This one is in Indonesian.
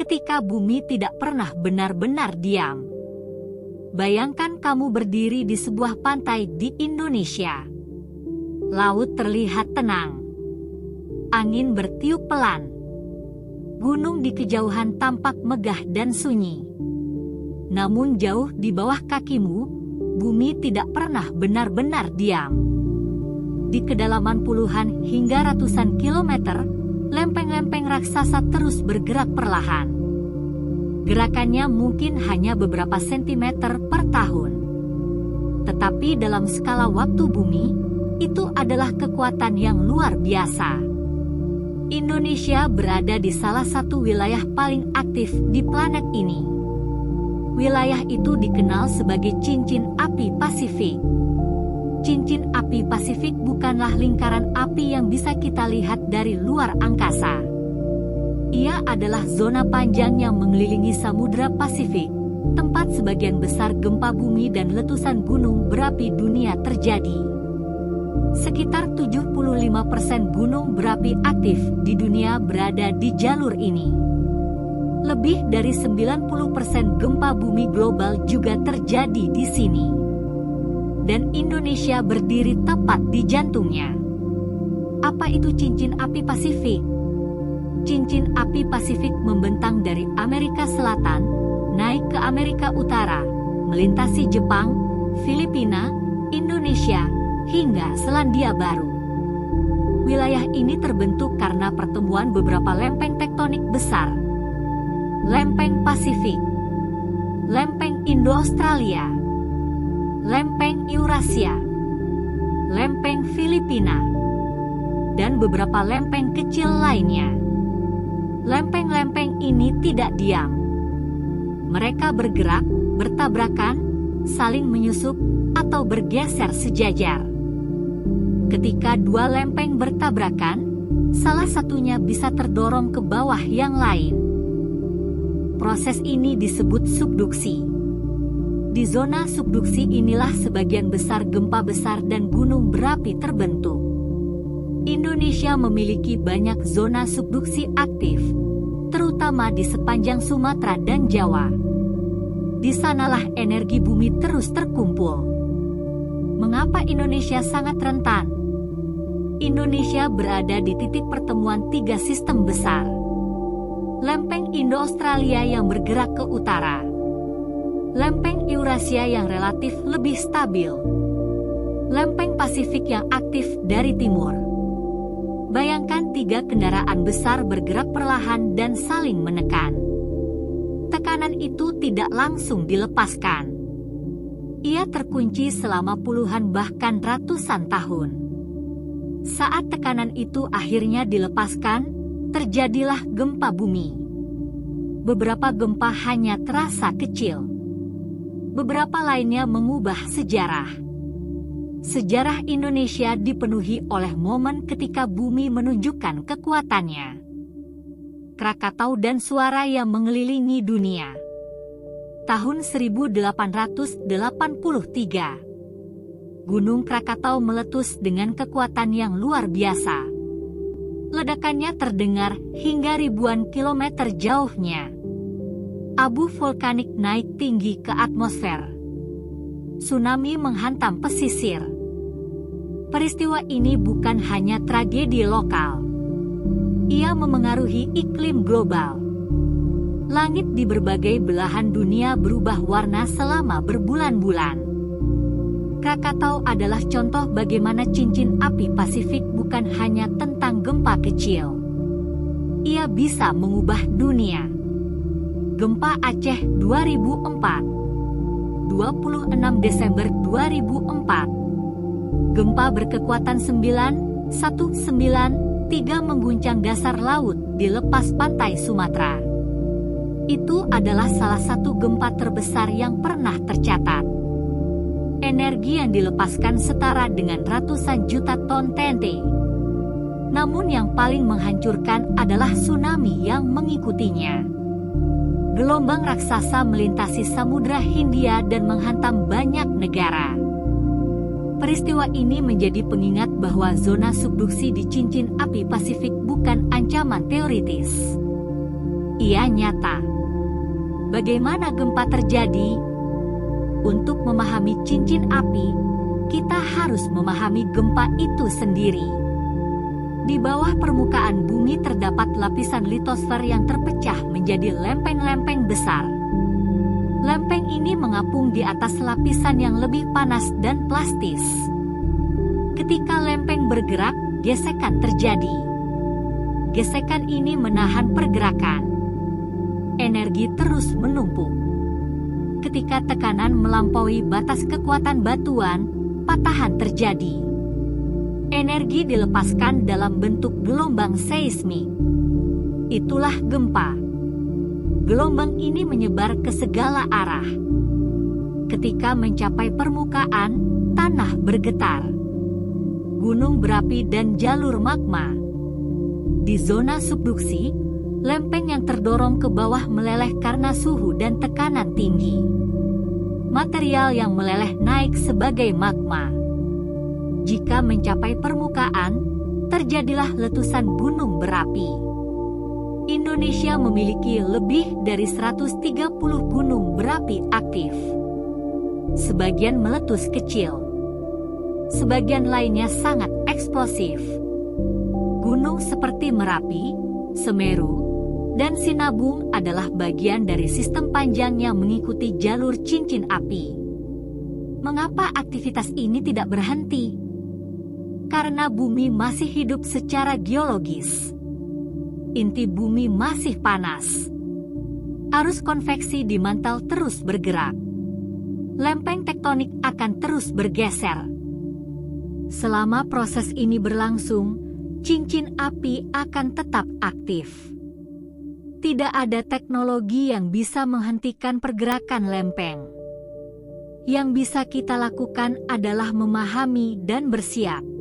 ketika bumi tidak pernah benar-benar diam. Bayangkan kamu berdiri di sebuah pantai di Indonesia. Laut terlihat tenang. Angin bertiup pelan. Gunung di kejauhan tampak megah dan sunyi. Namun jauh di bawah kakimu, bumi tidak pernah benar-benar diam. Di kedalaman puluhan hingga ratusan kilometer, lempeng-lempeng raksasa terus bergerak perlahan. Gerakannya mungkin hanya beberapa sentimeter per tahun. Tetapi dalam skala waktu bumi, itu adalah kekuatan yang luar biasa. Indonesia berada di salah satu wilayah paling aktif di planet ini. Wilayah itu dikenal sebagai cincin api Pasifik. Cincin api Pasifik bukanlah lingkaran api yang bisa kita lihat dari luar angkasa. Ia adalah zona panjang yang mengelilingi Samudra Pasifik, tempat sebagian besar gempa bumi dan letusan gunung berapi dunia terjadi. Sekitar 75% gunung berapi aktif di dunia berada di jalur ini. Lebih dari 90% gempa bumi global juga terjadi di sini. Dan Indonesia berdiri tepat di jantungnya. Apa itu cincin api Pasifik? Cincin api Pasifik membentang dari Amerika Selatan, naik ke Amerika Utara, melintasi Jepang, Filipina, Indonesia, hingga Selandia Baru. Wilayah ini terbentuk karena pertemuan beberapa lempeng tektonik besar. Lempeng Pasifik, Lempeng Indo-Australia, Lempeng Eurasia, Lempeng Filipina, dan beberapa lempeng kecil lainnya. Lempeng-lempeng ini tidak diam. Mereka bergerak, bertabrakan, saling menyusup, atau bergeser sejajar. Ketika dua lempeng bertabrakan, salah satunya bisa terdorong ke bawah yang lain. Proses ini disebut subduksi. Di zona subduksi inilah sebagian besar gempa besar dan gunung berapi terbentuk. Indonesia memiliki banyak zona subduksi aktif, terutama di sepanjang Sumatera dan Jawa. Di sanalah energi bumi terus terkumpul. Mengapa Indonesia sangat rentan? Indonesia berada di titik pertemuan tiga sistem besar. Lempeng Indo-Australia yang bergerak ke utara. Lempeng Eurasia yang relatif lebih stabil. Lempeng Pasifik yang aktif dari timur. Bayangkan tiga kendaraan besar bergerak perlahan dan saling menekan. Tekanan itu tidak langsung dilepaskan. Ia terkunci selama puluhan bahkan ratusan tahun. Saat tekanan itu akhirnya dilepaskan, terjadilah gempa bumi. Beberapa gempa hanya terasa kecil. Beberapa lainnya mengubah sejarah. Sejarah Indonesia dipenuhi oleh momen ketika bumi menunjukkan kekuatannya. Krakatau dan suara yang mengelilingi dunia. Tahun 1883. Gunung Krakatau meletus dengan kekuatan yang luar biasa. Ledakannya terdengar hingga ribuan kilometer jauhnya. Abu vulkanik naik tinggi ke atmosfer. Tsunami menghantam pesisir. Peristiwa ini bukan hanya tragedi lokal. Ia memengaruhi iklim global. Langit di berbagai belahan dunia berubah warna selama berbulan-bulan. Krakatau adalah contoh bagaimana cincin api Pasifik bukan hanya tentang gempa kecil. Ia bisa mengubah dunia. Gempa Aceh 2004, 26 Desember 2004. Gempa berkekuatan 9,193 mengguncang dasar laut di lepas pantai Sumatera. Itu adalah salah satu gempa terbesar yang pernah tercatat. Energi yang dilepaskan setara dengan ratusan juta ton TNT. Namun yang paling menghancurkan adalah tsunami yang mengikutinya. Gelombang raksasa melintasi Samudra Hindia dan menghantam banyak negara. Peristiwa ini menjadi pengingat bahwa zona subduksi di cincin api Pasifik bukan ancaman teoritis. ia nyata. Bagaimana gempa terjadi? Untuk memahami cincin api, kita harus memahami gempa itu sendiri. Di bawah permukaan bumi terdapat lapisan litosfer yang terpecah menjadi lempeng-lempeng besar. Lempeng ini mengapung di atas lapisan yang lebih panas dan plastis. Ketika lempeng bergerak, gesekan terjadi. Gesekan ini menahan pergerakan. Energi terus menumpuk. Ketika tekanan melampaui batas kekuatan batuan, patahan terjadi. Energi dilepaskan dalam bentuk gelombang seismik. Itulah gempa. Gelombang ini menyebar ke segala arah. Ketika mencapai permukaan, tanah bergetar. Gunung berapi dan jalur magma. Di zona subduksi, lempeng yang terdorong ke bawah meleleh karena suhu dan tekanan tinggi. Material yang meleleh naik sebagai magma. Jika mencapai permukaan, terjadilah letusan gunung berapi. Indonesia memiliki lebih dari 130 gunung berapi aktif. Sebagian meletus kecil. Sebagian lainnya sangat eksplosif. Gunung seperti Merapi, Semeru, dan Sinabung adalah bagian dari sistem panjang yang mengikuti jalur cincin api. Mengapa aktivitas ini tidak berhenti? Karena bumi masih hidup secara geologis. Inti bumi masih panas. Arus konveksi di mantel terus bergerak. Lempeng tektonik akan terus bergeser. Selama proses ini berlangsung, cincin api akan tetap aktif. Tidak ada teknologi yang bisa menghentikan pergerakan lempeng. Yang bisa kita lakukan adalah memahami dan bersiap.